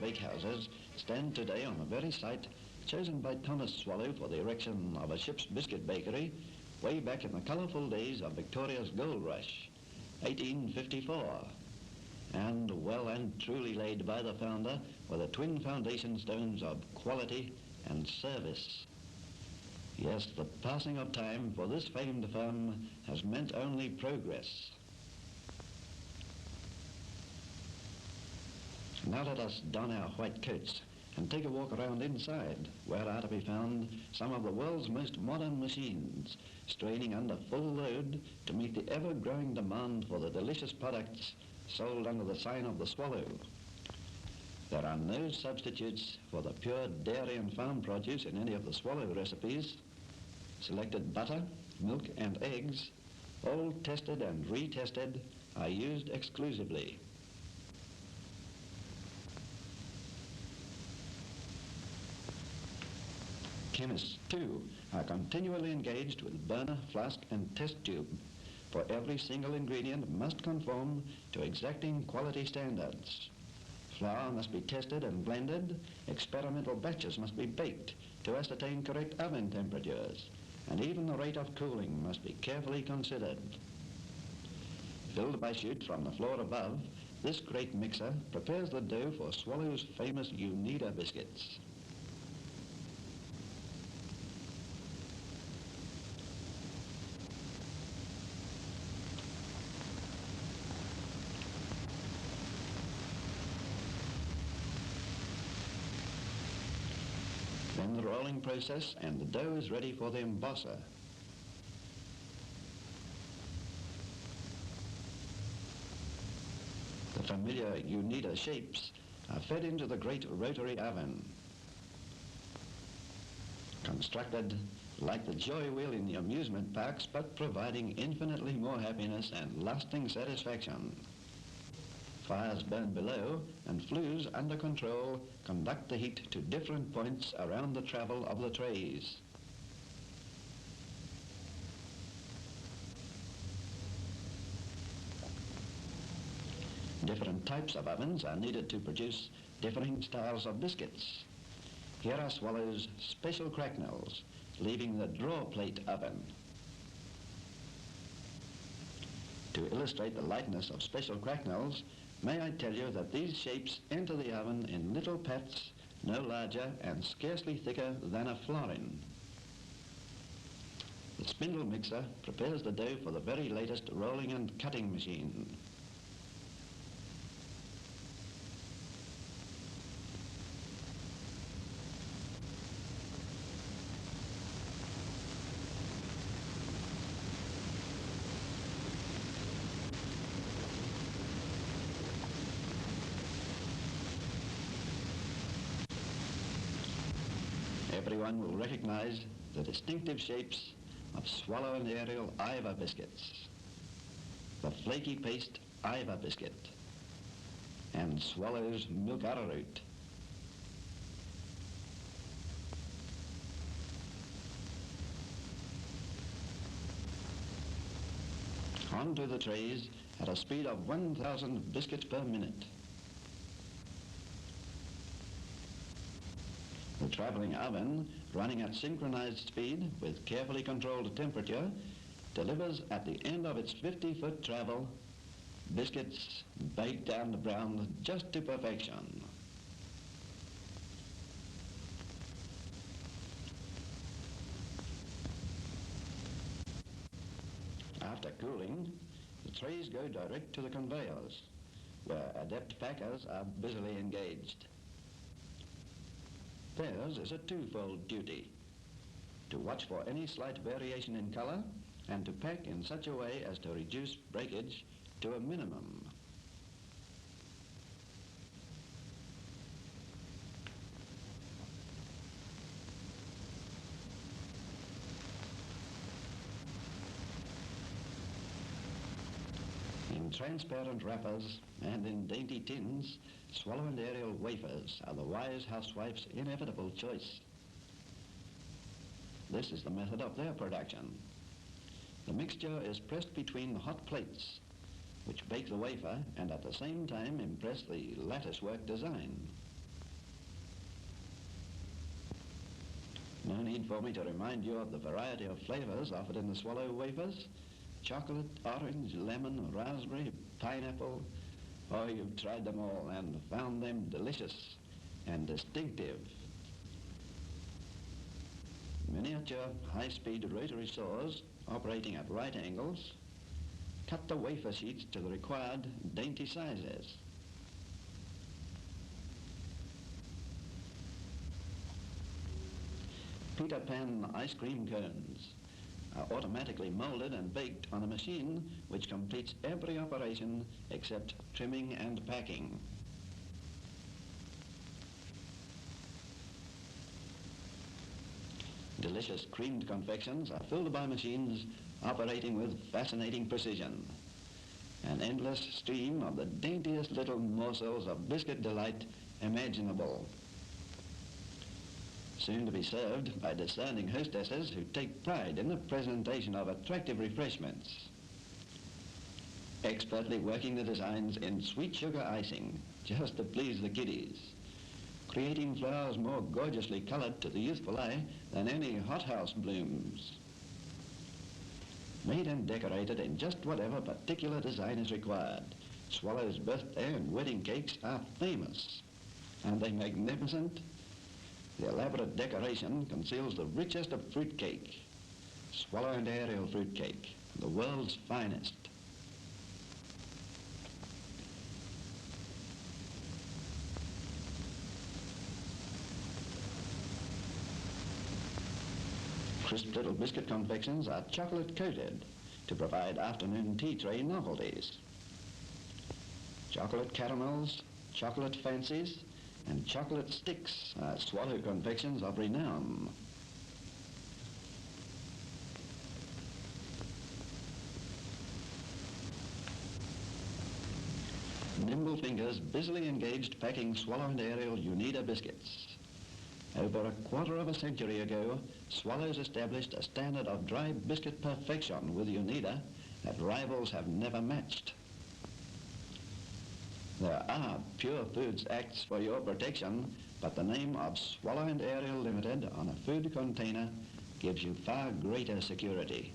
bakehouses stand today on the very site chosen by Thomas Swallow for the erection of a ship's biscuit bakery way back in the colourful days of Victoria's gold rush, 1854. And well and truly laid by the founder were the twin foundation stones of quality and service. Yes, the passing of time for this famed firm has meant only progress. Now let us don our white coats and take a walk around inside, where are to be found some of the world's most modern machines, straining under full load to meet the ever-growing demand for the delicious products sold under the sign of the Swallow. There are no substitutes for the pure dairy and farm produce in any of the Swallow recipes. Selected butter, milk and eggs, all tested and retested, are used exclusively. Chemists, too, are continually engaged with burner, flask and test tube, for every single ingredient must conform to exacting quality standards. Flour must be tested and blended, experimental batches must be baked to ascertain correct oven temperatures, and even the rate of cooling must be carefully considered. Filled by chutes from the floor above, this great mixer prepares the dough for Swallow's famous Unida biscuits. Then the rolling process and the dough is ready for the embosser. The familiar Unida shapes are fed into the great rotary oven. Constructed like the joy wheel in the amusement parks, but providing infinitely more happiness and lasting satisfaction. Fires burn below and flues under control conduct the heat to different points around the travel of the trays. Different types of ovens are needed to produce differing styles of biscuits. Here are Swallow's special cracknels, leaving the draw plate oven. To illustrate the lightness of special cracknels, may I tell you that these shapes enter the oven in little pats, no larger and scarcely thicker than a florin. The spindle mixer prepares the dough for the very latest rolling and cutting machine. Everyone will recognize the distinctive shapes of Swallow and Ariell Iva biscuits, the flaky paste Iva biscuit, and Swallow's milk arrowroot. Onto the trays at a speed of 1,000 biscuits per minute. The traveling oven, running at synchronized speed with carefully controlled temperature, delivers at the end of its 50-foot travel biscuits baked and browned just to perfection. After cooling, the trays go direct to the conveyors, where adept packers are busily engaged. Theirs is a twofold duty: to watch for any slight variation in color and to pack in such a way as to reduce breakage to a minimum. In transparent wrappers and in dainty tins, Swallow and Ariell wafers are the wise housewife's inevitable choice. This is the method of their production. The mixture is pressed between the hot plates, which bake the wafer and at the same time impress the lattice work design. No need for me to remind you of the variety of flavors offered in the Swallow wafers. Chocolate, orange, lemon, raspberry, pineapple. Oh, you've tried them all and found them delicious and distinctive. Miniature high-speed rotary saws operating at right angles cut the wafer sheets to the required dainty sizes. Peter Pan ice cream cones are automatically molded and baked on a machine which completes every operation except trimming and packing. Delicious creamed confections are filled by machines operating with fascinating precision. An endless stream of the daintiest little morsels of biscuit delight imaginable. Soon to be served by discerning hostesses who take pride in the presentation of attractive refreshments. Expertly working the designs in sweet sugar icing just to please the kiddies. Creating flowers more gorgeously colored to the youthful eye than any hothouse blooms. Made and decorated in just whatever particular design is required. Swallow's birthday and wedding cakes are famous. Aren't they magnificent? The elaborate decoration conceals the richest of fruitcake. Swallow and Ariell fruitcake, the world's finest. Crisp little biscuit confections are chocolate coated to provide afternoon tea tray novelties. Chocolate caramels, chocolate fancies, and chocolate sticks are Swallow confections of renown. Nimble fingers busily engaged packing Swallow and Ariell Ltd biscuits. Over a quarter of a century ago, Swallows established a standard of dry biscuit perfection with Unida that rivals have never matched. There are Pure Foods Acts for your protection, but the name of Swallow and Ariell Ltd on a food container gives you far greater security.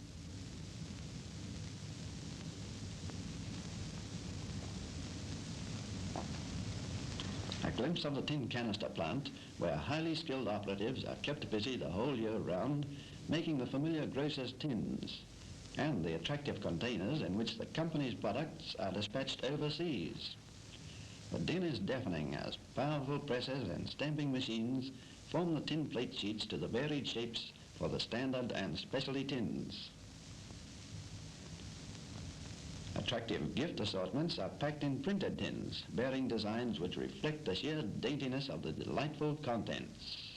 A glimpse of the tin canister plant, where highly skilled operatives are kept busy the whole year round, making the familiar grocer's tins, and the attractive containers in which the company's products are dispatched overseas. The din is deafening as powerful presses and stamping machines form the tin plate sheets to the varied shapes for the standard and specialty tins. Attractive gift assortments are packed in printed tins, bearing designs which reflect the sheer daintiness of the delightful contents.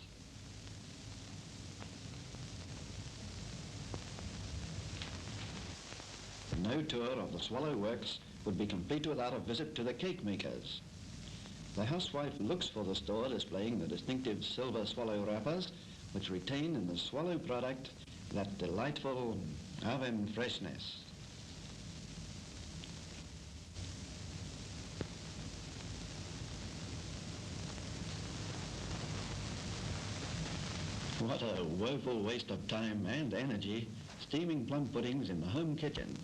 No tour of the Swallow Works would be complete without a visit to the cake makers. The housewife looks for the store displaying the distinctive silver Swallow wrappers, which retain in the Swallow product that delightful oven freshness. What a woeful waste of time and energy steaming plum puddings in the home kitchen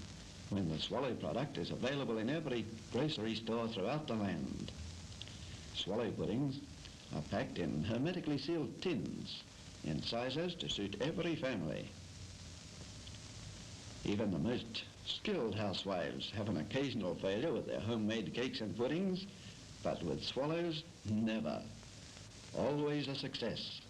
when the Swallow product is available in every grocery store throughout the land. Swallow puddings are packed in hermetically sealed tins in sizes to suit every family. Even the most skilled housewives have an occasional failure with their homemade cakes and puddings, but with Swallows, never. Always a success.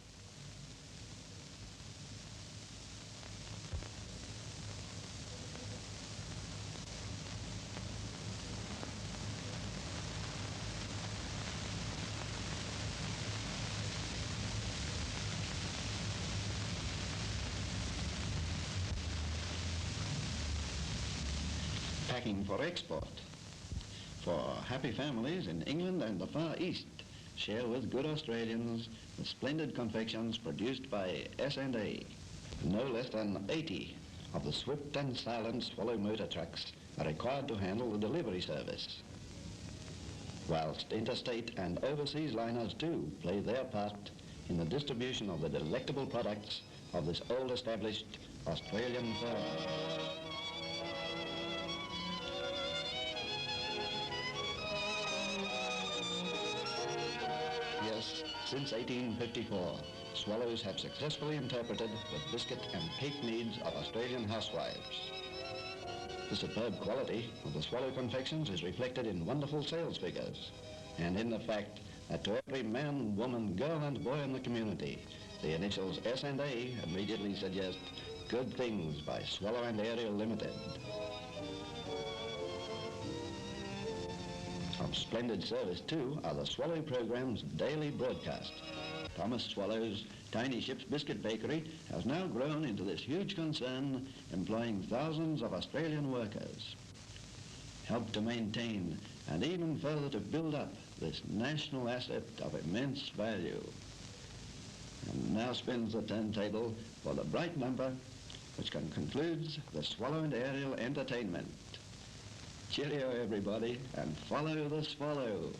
Packing for export. For happy families in England and the Far East, share with good Australians the splendid confections produced by S&A. No less than 80 of the swift and silent Swallow motor trucks are required to handle the delivery service, whilst interstate and overseas liners too play their part in the distribution of the delectable products of this old-established Australian firm. Yes, since 1854, Swallows have successfully interpreted the biscuit and cake needs of Australian housewives. The superb quality of the Swallow confections is reflected in wonderful sales figures, and in the fact that to every man, woman, girl and boy in the community, the initials S and A immediately suggest good things by Swallow and Ariell Ltd. Of splendid service, too, are the Swallow program's daily broadcast. Thomas Swallow's Tiny Ship's Biscuit Bakery has now grown into this huge concern, employing thousands of Australian workers. Help to maintain and even further to build up this national asset of immense value. And now spins the turntable for the bright number which concludes the Swallow and Ariell entertainment. Cheerio, everybody, and follow the Swallow.